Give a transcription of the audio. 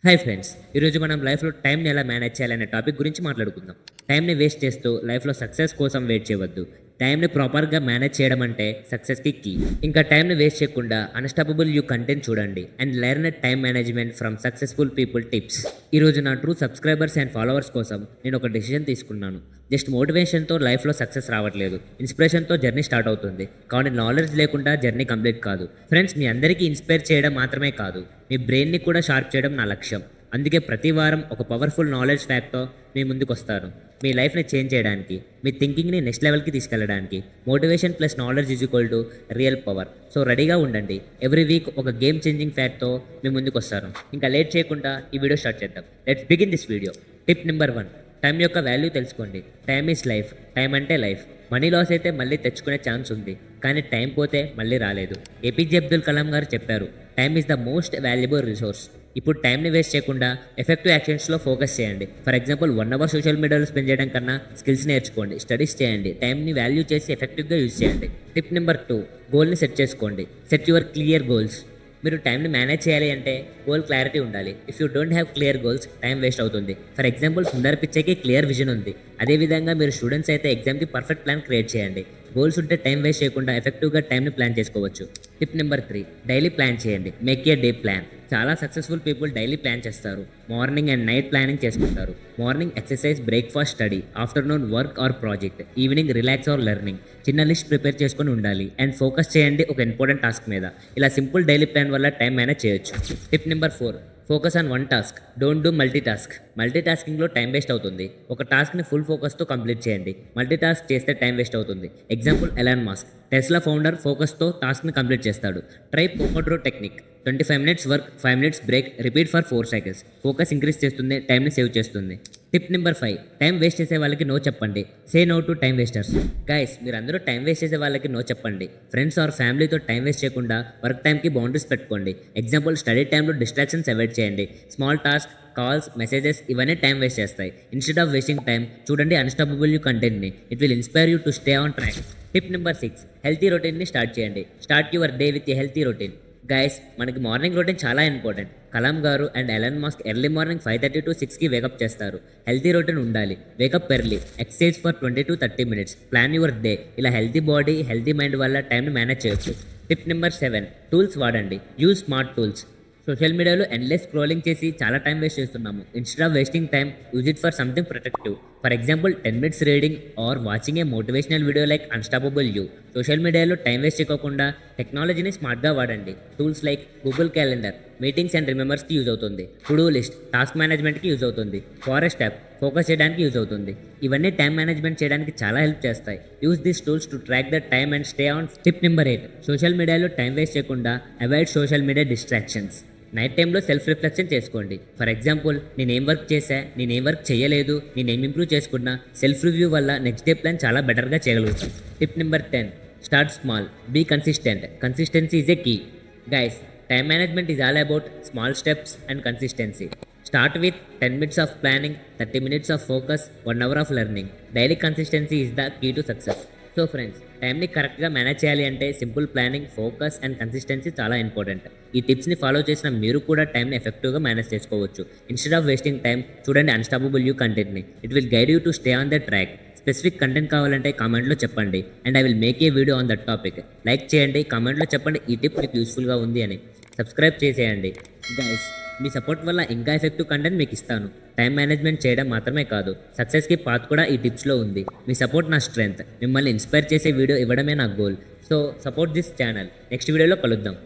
Hi friends, ఈరోజు మనం లైఫ్లో టైంని ఎలా మేనేజ్ చేయాలనే టాపిక్ గురించి మాట్లాడుకుందాం. టైంని వేస్ట్ చేస్తూ లైఫ్లో సక్సెస్ కోసం వెయిట్ చేయవద్దు. టైంని ప్రాపర్గా మేనేజ్ చేయడం అంటే సక్సెస్కి కీ. ఇంకా టైంని వేస్ట్ చేయకుండా అన్స్టాపబుల్ యూ కంటెంట్ చూడండి and learn time management from successful people tips. ఈరోజు నా ట్రూ సబ్స్క్రైబర్స్ అండ్ ఫాలోవర్స్ కోసం నేను ఒక డెసిషన్ తీసుకున్నాను. జస్ట్ మోటివేషన్తో లైఫ్లో సక్సెస్ రావట్లేదు, ఇన్స్పిరేషన్తో జర్నీ స్టార్ట్ అవుతుంది. కానీ నాలెడ్జ్ లేకుండా జర్నీ కంప్లీట్ కాదు. ఫ్రెండ్స్, మీ అందరికీ ఇన్స్పైర్ చేయడం మాత్రమే కాదు, మీ బ్రెయిన్ని కూడా షార్ప్ చేయడం నా లక్ష్యం. అందుకే ప్రతి వారం ఒక పవర్ఫుల్ నాలెడ్జ్ ఫ్యాక్ట్తో మీ ముందుకు వస్తాను. మీ లైఫ్ని చేంజ్ చేయడానికి, మీ థింకింగ్ని నెక్స్ట్ లెవెల్కి తీసుకెళ్ళడానికి. Motivation plus knowledge is equal to real power. So రెడీగా ఉండండి. ఎవ్రీ వీక్ ఒక గేమ్ చేంజింగ్ ఫ్యాక్ట్తో మీ ముందుకు వస్తాను. ఇంకా లేట్ చేయకుండా ఈ వీడియో స్టార్ట్ చేద్దాం. Let's begin this video. Tip number 1, time యొక్క వాల్యూ తెలుసుకోండి. Time is life. టైం అంటే లైఫ్. మనీ లాస్ అయితే మళ్ళీ తెచ్చుకునే ఛాన్స్ ఉంది, కానీ టైం పోతే మళ్ళీ రాలేదు. ఏపీజే అబ్దుల్ కలాం గారు చెప్పారు, time is the most valuable resource. ఇప్పుడు టైంని వేస్ట్ చేయకుండా ఎఫెక్టివ్ యాక్షన్స్లో ఫోకస్ చేయండి. ఫర్ ఎగ్జాంపుల్ 1 అవర్ సోషల్ మీడియాలో స్పెండ్ చేయడం కన్నా స్కిల్స్ నేర్చుకోండి, స్టడీస్ చేయండి, టైంని వాల్యూ చేసి ఎఫెక్టివ్గా యూజ్ చేయండి. టిప్ నెంబర్ 2, గోల్ని సెట్ చేసుకోండి. Set your clear goals. మీరు టైంని మేనేజ్ చేయాలి అంటే గోల్ క్లారిటీ ఉండాలి. If you don't have clear goals, time waste అవుతుంది. ఫర్ ఎగ్జాంపుల్ సుందర్ పిచ్చైకి క్లియర్ విజన్ ఉంది. అదేవిధంగా మీరు స్టూడెంట్స్ అయితే ఎగ్జామ్కి పర్ఫెక్ట్ ప్లాన్ క్రియేట్ చేయండి. గోల్స్ ఉంటే టైం వేస్ట్ చేయకుండా ఎఫెక్టివ్గా టైంని ప్లాన్ చేసుకోవచ్చు. టిప్ నెంబర్ 3, డైలీ ప్లాన్ చేయండి. Make a day plan. చాలా సక్సెస్ఫుల్ పీపుల్ డైలీ ప్లాన్ చేస్తారు. మార్నింగ్ అండ్ నైట్ ప్లానింగ్ చేసుకుంటారు. Morning exercise, breakfast, study. Afternoon work or project. Evening relax or learning. చిన్న list prepare చేసుకొని ఉండాలి and focus చేయండి ఒక important task మీద. ఇలా సింపుల్ డైలీ ప్లాన్ వల్ల టైం మేనేజ్ చేయొచ్చు. Tip number 4, focus on one task. Don't do multi task. Multi టాస్కింగ్లో టైం వేస్ట్ అవుతుంది. ఒక టాస్క్ని ఫుల్ ఫోకస్తో కంప్లీట్ చేయండి. మల్టీ టాస్క్ చేస్తే టైం వేస్ట్ అవుతుంది. Example Elon Musk, Tesla founder, ఫోకస్తో టాస్క్ని కంప్లీట్ చేస్తాడు. Try Pomodoro technique. 25 minutes work, 5 minutes break, repeat for 4 seconds. Focus increase చేస్తుంది, టైంని సేవ్ చేస్తుంది. టిప్ నెంబర్ 5, టైం వేస్ట్ చేసే వాళ్ళకి నో చెప్పండి. Say no to time wasters. Guys, మీరు అందరూ టైం వేస్ట్ చేసే వాళ్ళకి నో చెప్పండి. ఫ్రెండ్స్ ఆర్ ఫ్యామిలీతో టైం వేస్ట్ చేయకుండా వర్క్ టైంకి బౌండరీస్ పెట్టుకోండి. ఎగ్జాంపుల్ స్టడీ టైంలో డిస్ట్రాక్షన్స్ అవాయిడ్ చేయండి. స్మాల్ టాస్క్, కాల్స్, మెసేజెస్ ఇవన్నీ టైం వేస్ట్ చేస్తాయి. ఇన్స్టెడ్ ఆఫ్ వేస్టింగ్ టైం, చూడండి అన్స్టాపబుల్ యూ కంటెంట్ని. It will inspire you to stay on track. Tip number 6, healthy రొటీన్ని స్టార్ట్ చేయండి. Start your day with a healthy routine. Guys, మనకి morning routine చాలా important. Kalam గారు and Elon Musk early morning 5:30 to 6కి wake up చేస్తారు. Healthy routine ఉండాలి. Wake up early, exercise for 20 to 30 minutes, plan your day. ఇలా healthy body, healthy mind వల్ల టైంని manage చేయొచ్చు. టిప్ నెంబర్ 7, టూల్స్ వాడండి. Use smart tools. సోషల్ మీడియాలో ఎండ్లెస్ స్క్రోలింగ్ చేసి చాలా టైం వేస్ట్ చేస్తున్నాము. Instead of wasting time, use it for something protective. For example 10 minutes reading or watching a motivational video like unstoppable you. Social మీడియాలో time waste చేయకుండా టెక్నాలజీని స్మార్ట్గా వాడండి. Tools like Google calendar, meetings and రిమెంబర్స్కి use అవుతుంది. To do list, task మేనేజ్మెంట్కి use అవుతుంది. Forest app, focus చేయడానికి యూజ్ అవుతుంది. ఇవన్నీ టైం మేనేజ్మెంట్ చేయడానికి చాలా హెల్ప్ చేస్తాయి. Use these tools to track the time and stay on. Tip number 8, social మీడియాలో టైం వేస్ట్ చేయకుండా avoid social media distractions. Night టైంలో సెల్ఫ్ రిఫ్లెక్షన్ చేసుకోండి. ఫర్ ఎగ్జాంపుల్, నేనేం వర్క్ చేశా, నేనేం వర్క్ చేయలేదు, నేనేం ఇంప్రూవ్ చేసుకున్నా. సెల్ఫ్ రివ్యూ వల్ల నెక్స్ట్ డే ప్లాన్ చాలా బెటర్గా చేయగలుగుతాం. Tip number 10, start small, be consistent. Consistency is a key. Guys, time management is all about small steps and consistency. Start with 10 minutes of planning, 30 minutes of focus, 1 hour of learning. Daily consistency is the key to success. So friends, టైంని కరెక్ట్గా manage చేయాలి అంటే simple planning, focus and consistency చాలా important. ఈ టిప్స్ని follow చేసిన మీరు కూడా టైంని ఎఫెక్టివ్గా మేనేజ్ చేసుకోవచ్చు. ఇన్స్టెడ్ ఆఫ్ వేస్టింగ్ టైం, చూడండి అన్స్టాపబుల్ యూ కంటెంట్ని. It will guide you to stay on the track. Specific content కావాలంటే కామెంట్లో చెప్పండి and I will make a video on that topic. Like చేయండి, కామెంట్లో చెప్పండి ఈ టిప్ మీకు యూస్ఫుల్గా ఉంది అని. సబ్స్క్రైబ్ చేసేయండి. గైస్, మీ సపోర్ట్ వల్ల ఇంకా ఎఫెక్టివ్ కంటెంట్ మీకు ఇస్తాను. టైం మేనేజ్మెంట్ చేయడం మాత్రమే కాదు, సక్సెస్కి పాత్ కూడా ఈ టిప్స్లో ఉంది. మీ సపోర్ట్ నా స్ట్రెంగ్త్. మిమ్మల్ని ఇన్స్పైర్ చేసే వీడియో ఇవ్వడమే నా goal. So support this channel. Next వీడియోలో కలుద్దాం.